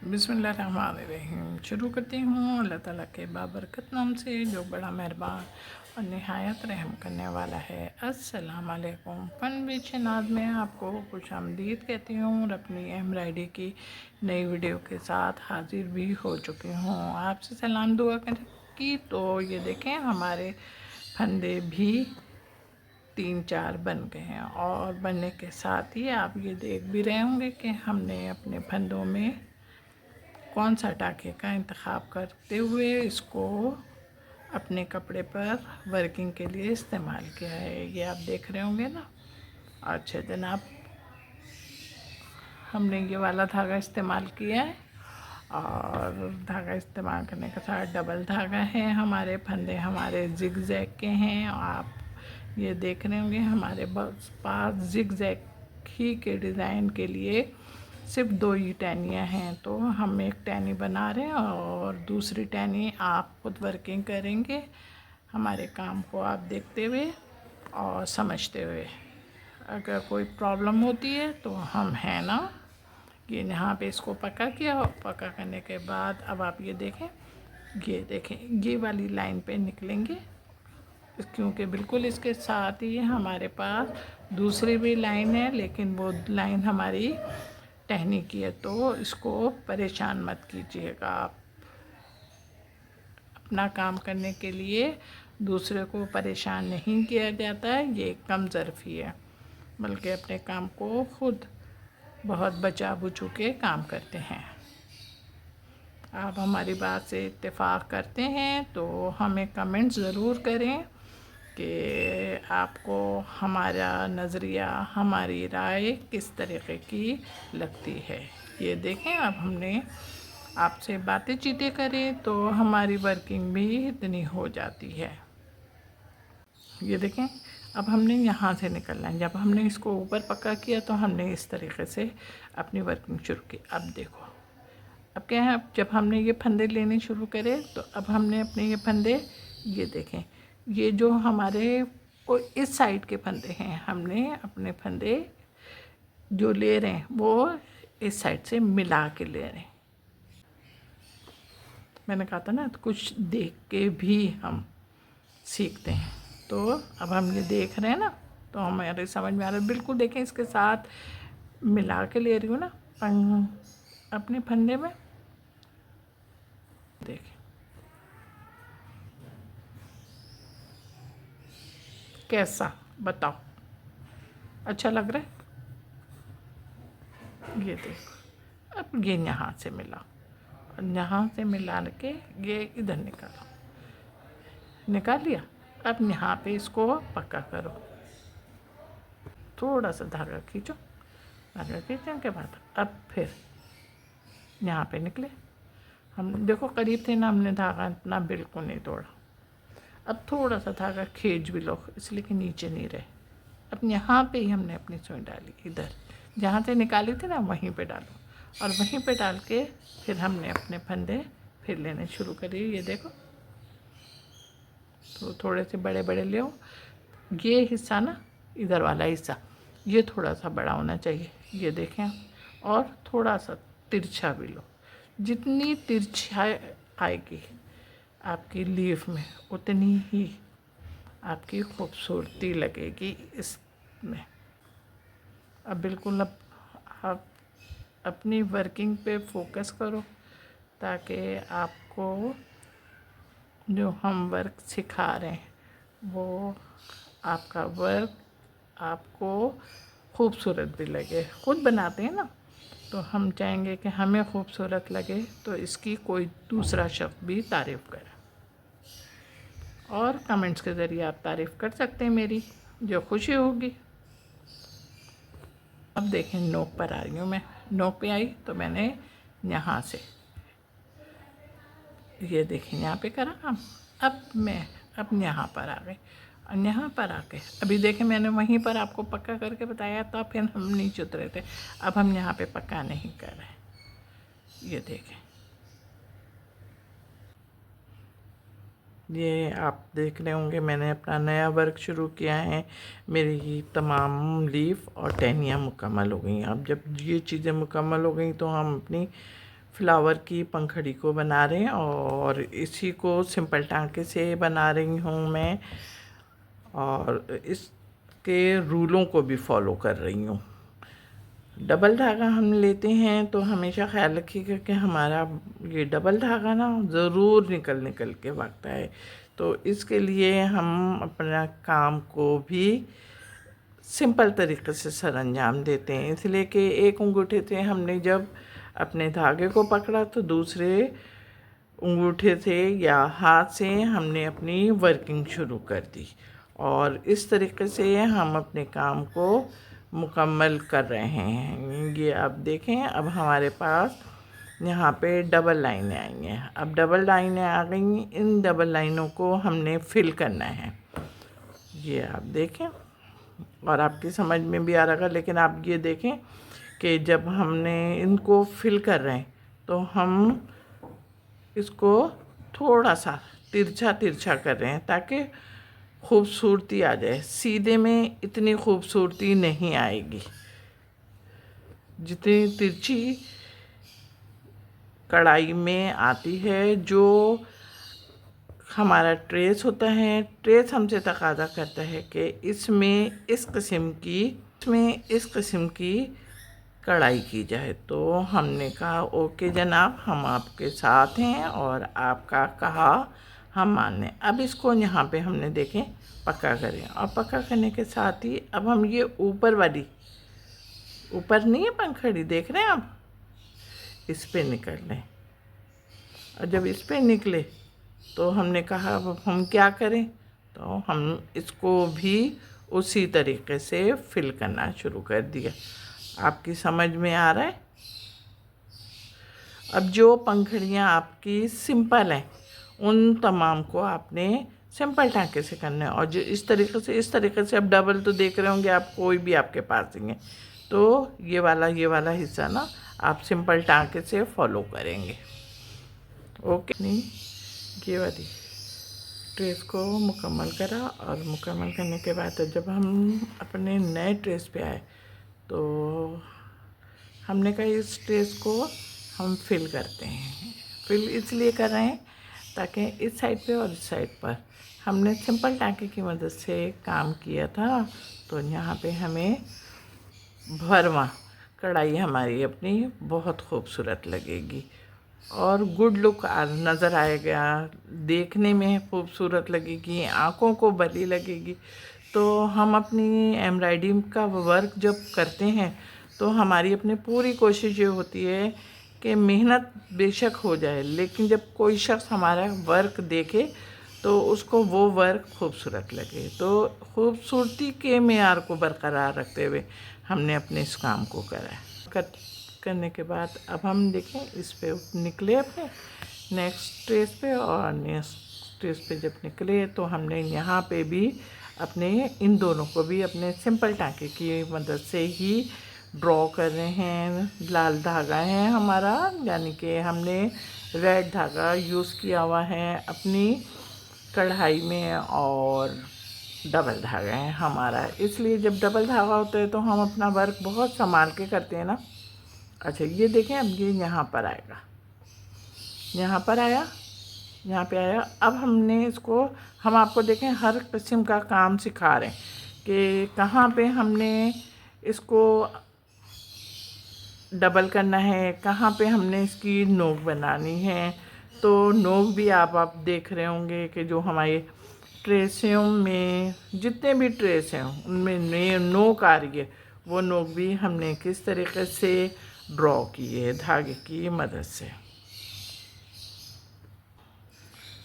बिस्मिल्लाहिर्रहमानिर्रहीम। शुरू करती हूँ अल्लाह ताला के बाबरकत नाम से जो बड़ा मेहरबान और निहायत रहम करने वाला है। अस्सलाम वालेकुम। फन विद नाज में आपको खुश आमदीद कहती हूँ और अपनी एम्ब्रॉयडरी की नई वीडियो के साथ हाजिर भी हो चुकी हूँ। आपसे सलाम दुआ की तो ये देखें हमारे फंदे भी 3-4 बन गए हैं और बनने के साथ ही आप ये देख भी रहे होंगे कि हमने अपने फंदों में कौन सा टाके का इंतखाब करते हुए इसको अपने कपड़े पर वर्किंग के लिए इस्तेमाल किया है। ये आप देख रहे होंगे ना। अच्छा जनाब, हमने ये वाला धागा इस्तेमाल किया है और धागा इस्तेमाल करने के साथ डबल धागा है। हमारे फंदे हमारे जिग जैग के हैं। आप ये देख रहे होंगे हमारे पास जिग जैग ही के डिज़ाइन के लिए सिर्फ 2 ही टहनियाँ हैं, तो हम एक टहनी बना रहे हैं और दूसरी टहनी आप खुद वर्किंग करेंगे हमारे काम को आप देखते हुए और समझते हुए। अगर कोई प्रॉब्लम होती है तो हम हैं ना, ये यहाँ पे इसको पक्का किया और पक्का करने के बाद अब आप ये देखें ये वाली लाइन पे निकलेंगे, क्योंकि बिल्कुल इसके साथ ही हमारे पास दूसरी भी लाइन है, लेकिन वो लाइन हमारी टहनी की है, तो इसको परेशान मत कीजिएगा। आप अपना काम करने के लिए दूसरे को परेशान नहीं किया जाता है, ये कम ज़रफ़ी है, बल्कि अपने काम को खुद बहुत बचा बुचू के काम करते हैं। आप हमारी बात से इत्तेफाक करते हैं तो हमें कमेंट ज़रूर करें कि आपको हमारा नज़रिया हमारी राय किस तरीक़े की लगती है। ये देखें अब हमने आपसे बातें चीतें करें तो हमारी वर्किंग भी इतनी हो जाती है। ये देखें अब हमने यहाँ से निकलना है। जब हमने इसको ऊपर पक्का किया तो हमने इस तरीक़े से अपनी वर्किंग शुरू की। अब देखो अब क्या है, अब जब हमने ये फंदे लेने शुरू करे तो अब हमने अपने ये फंदे ये देखें, ये जो हमारे को इस साइड के फंदे हैं, हमने अपने फंदे जो ले रहे हैं वो इस साइड से मिला के ले रहे हैं। मैंने कहा था ना कुछ देख के भी हम सीखते हैं, तो अब हम ये देख रहे हैं ना तो हमारे समझ में आ रहा है। बिल्कुल देखें इसके साथ मिला के ले रही हूँ ना अपने फंदे में। देखें कैसा, बताओ अच्छा लग रहा है। ये देखो अब ये यहाँ से मिला और यहाँ से मिला के ये इधर निकाल लिया। अब यहाँ पे इसको पक्का करो, थोड़ा सा धागा खींचो, धागा खींचने के बाद अब फिर यहाँ पे निकले। हम देखो करीब थे ना, हमने धागा इतना बिल्कुल नहीं तोड़ा। अब थोड़ा सा धागा खींच भी लो इसलिए कि नीचे नहीं रहे। अब यहाँ पे ही हमने अपनी सुई डाली, इधर जहाँ से निकाली थी ना वहीं पे डालो और वहीं पे डाल के फिर हमने अपने फंदे फिर लेने शुरू करिए। ये देखो तो थोड़े से बड़े बड़े ले, ये हिस्सा ना इधर वाला हिस्सा ये थोड़ा सा बड़ा होना चाहिए। ये देखें और थोड़ा सा तिरछा भी लो, जितनी तिरछा आएगी आपकी लीफ में उतनी ही आपकी खूबसूरती लगेगी इसमें। अब बिल्कुल अब आप अपनी वर्किंग पे फोकस करो ताकि आपको जो हम वर्क सिखा रहे हैं वो आपका वर्क आपको खूबसूरत भी लगे। खुद बनाते हैं ना तो हम चाहेंगे कि हमें खूबसूरत लगे तो इसकी कोई दूसरा शख्स भी तारीफ़ करे, और कमेंट्स के ज़रिए आप तारीफ़ कर सकते हैं मेरी, जो खुशी होगी। अब देखें नोक पर आ रही हूँ मैं, नोक पे आई तो मैंने यहाँ से ये देखें यहाँ पे करा काम। अब यहाँ पर आ गए और यहाँ पर आके अभी देखें मैंने वहीं पर आपको पक्का करके बताया था, फिर हम नीचे उतरे थे। अब हम यहाँ पे पक्का नहीं कर रहे। ये देखें ये आप देख रहे होंगे मैंने अपना नया वर्क शुरू किया है। मेरी तमाम लीफ और टहनियाँ मुकम्मल हो गई। अब जब ये चीज़ें मुकम्मल हो गई तो हम अपनी फ्लावर की पंखड़ी को बना रहे हैं और इसी को सिंपल टांके से बना रही हूँ मैं, और इसके रूलों को भी फॉलो कर रही हूँ। डबल धागा हम लेते हैं तो हमेशा ख्याल रखिएगा कि हमारा ये डबल धागा ना ज़रूर निकल के भागता है। तो इसके लिए हम अपना काम को भी सिंपल तरीके से सरअंजाम देते हैं, इसलिए कि एक अंगूठे से हमने जब अपने धागे को पकड़ा तो दूसरे अंगूठे से या हाथ से हमने अपनी वर्किंग शुरू कर दी, और इस तरीके से हम अपने काम को मुकम्मल कर रहे हैं। ये आप देखें, अब हमारे पास यहाँ पे डबल लाइनें आई हैं। अब डबल लाइनें आ गई, इन डबल लाइनों को हमने फिल करना है। ये आप देखें, और आपकी समझ में भी आ रहा है, लेकिन आप ये देखें कि जब हमने इनको फिल कर रहे हैं तो हम इसको थोड़ा सा तिरछा कर रहे हैं ताकि खूबसूरती आ जाए। सीधे में इतनी खूबसूरती नहीं आएगी, जितनी तिरछी कढ़ाई में आती है। जो हमारा ट्रेस होता है, ट्रेस हमसे तकाज़ा करता है कि इसमें इस किस्म की कढ़ाई की जाए। तो हमने कहा ओके जनाब, हम आपके साथ हैं और आपका कहा हम मान लें। अब इसको यहाँ पे हमने देखें पक्का करें, और पक्का करने के साथ ही अब हम ये ऊपर वाली, ऊपर नहीं है पंखड़ी, देख रहे हैं आप, इस पे निकल लें। और जब इस पे निकले तो हमने कहा अब हम क्या करें, तो हम इसको भी उसी तरीके से फिल करना शुरू कर दिया। आपकी समझ में आ रहा है? अब जो पंखड़ियाँ आपकी सिंपल हैं उन तमाम को आपने सिंपल टाँके से करना है, और जो इस तरीके से अब डबल तो देख रहे होंगे आप, कोई भी आपके पास नहीं है, तो ये वाला हिस्सा ना आप सिंपल टाँके से फॉलो करेंगे। ओके, नहीं ये वाली ट्रेस को मुकम्मल करा, और मुकम्मल करने के बाद जब हम अपने नए ट्रेस पे आए तो हमने कहा इस ट्रेस को हम फिल करते हैं। फिल इसलिए कर रहे हैं ताकि इस साइड पे और इस साइड पर हमने सिंपल टाँके की मदद से काम किया था, तो यहाँ पे हमें भरवा कढ़ाई हमारी अपनी बहुत खूबसूरत लगेगी और गुड लुक नज़र आएगा, देखने में खूबसूरत लगेगी, आँखों को भली लगेगी। तो हम अपनी एम्ब्रॉयडरी का वर्क जब करते हैं तो हमारी अपनी पूरी कोशिश ये होती है कि मेहनत बेशक हो जाए, लेकिन जब कोई शख्स हमारा वर्क देखे तो उसको वो वर्क खूबसूरत लगे। तो खूबसूरती के मेयार को बरकरार रखते हुए हमने अपने इस काम को करा। करने के बाद अब हम देखें इस पे निकले अपने नेक्स्ट ट्रेस पे, और नेक्स्ट ट्रेस पे जब निकले तो हमने यहाँ पे भी अपने इन दोनों को भी अपने सिंपल टाँके की मदद से ही ड्रॉ कर रहे हैं। लाल धागा है हमारा, यानी कि हमने रेड धागा यूज़ किया हुआ है अपनी कढ़ाई में, और डबल धागा है हमारा। इसलिए जब डबल धागा होता है तो हम अपना वर्क बहुत संभाल के करते हैं ना। अच्छा ये देखें, अब ये यहाँ पर आएगा, यहाँ पे आया। अब हमने इसको, हम आपको देखें हर किस्म का काम सिखा रहे हैं कि कहाँ पे हमने इसको डबल करना है, कहाँ पे हमने इसकी नोक बनानी है। तो नोक भी आप देख रहे होंगे कि जो हमारे ट्रेसों में जितने भी ट्रेस हैं उनमें नोक आ रही है, वो नोक भी हमने किस तरीके से ड्रॉ की है धागे की मदद से।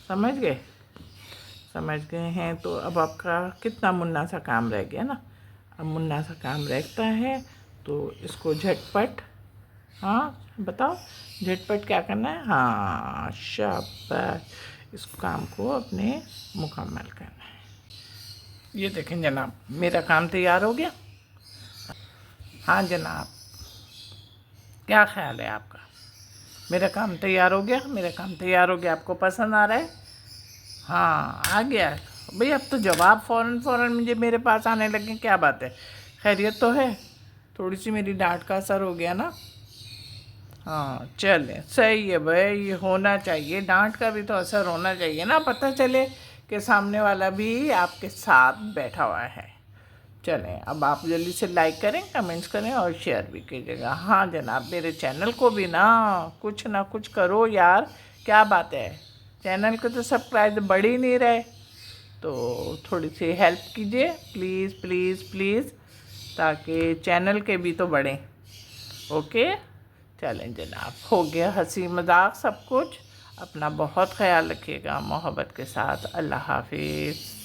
समझ गए हैं? तो अब आपका कितना मुन्ना सा काम रह गया ना। अब मुन्ना सा काम रहता है तो इसको झटपट, हाँ बताओ झटपट क्या करना है। हाँ शाबाश, इस काम को अपने मुकम्मल करना है। ये देखें जनाब, मेरा काम तैयार हो गया। हाँ जनाब, क्या ख्याल है आपका? मेरा काम तैयार हो गया, आपको पसंद आ रहा है? हाँ आ गया भाई। अब तो जवाब फ़ौरन मुझे मेरे पास आने लगे, क्या बात है? खैरियत तो है? थोड़ी सी मेरी डांट का असर हो गया ना। ہاں چلیں صحیح ہے بھائی، یہ ہونا چاہیے، ڈانٹ کا بھی تو اثر ہونا چاہیے نا، پتہ چلے کہ سامنے والا بھی آپ کے ساتھ بیٹھا ہوا ہے۔ چلیں اب آپ جلدی سے لائک کریں، کمنٹس کریں اور شیئر بھی کیجیے گا۔ ہاں جناب، میرے چینل کو بھی نہ کچھ کرو یار، کیا بات ہے، چینل کو تو سبسکرائب بڑھ ہی نہیں رہے، تو تھوڑی سی ہیلپ کیجیے پلیز پلیز پلیز، تاکہ چینل کے بھی تو بڑھیں۔ اوکے، چلیں جناب، ہو گیا ہنسی مذاق سب کچھ، اپنا بہت خیال رکھیے گا، محبت کے ساتھ، اللہ حافظ۔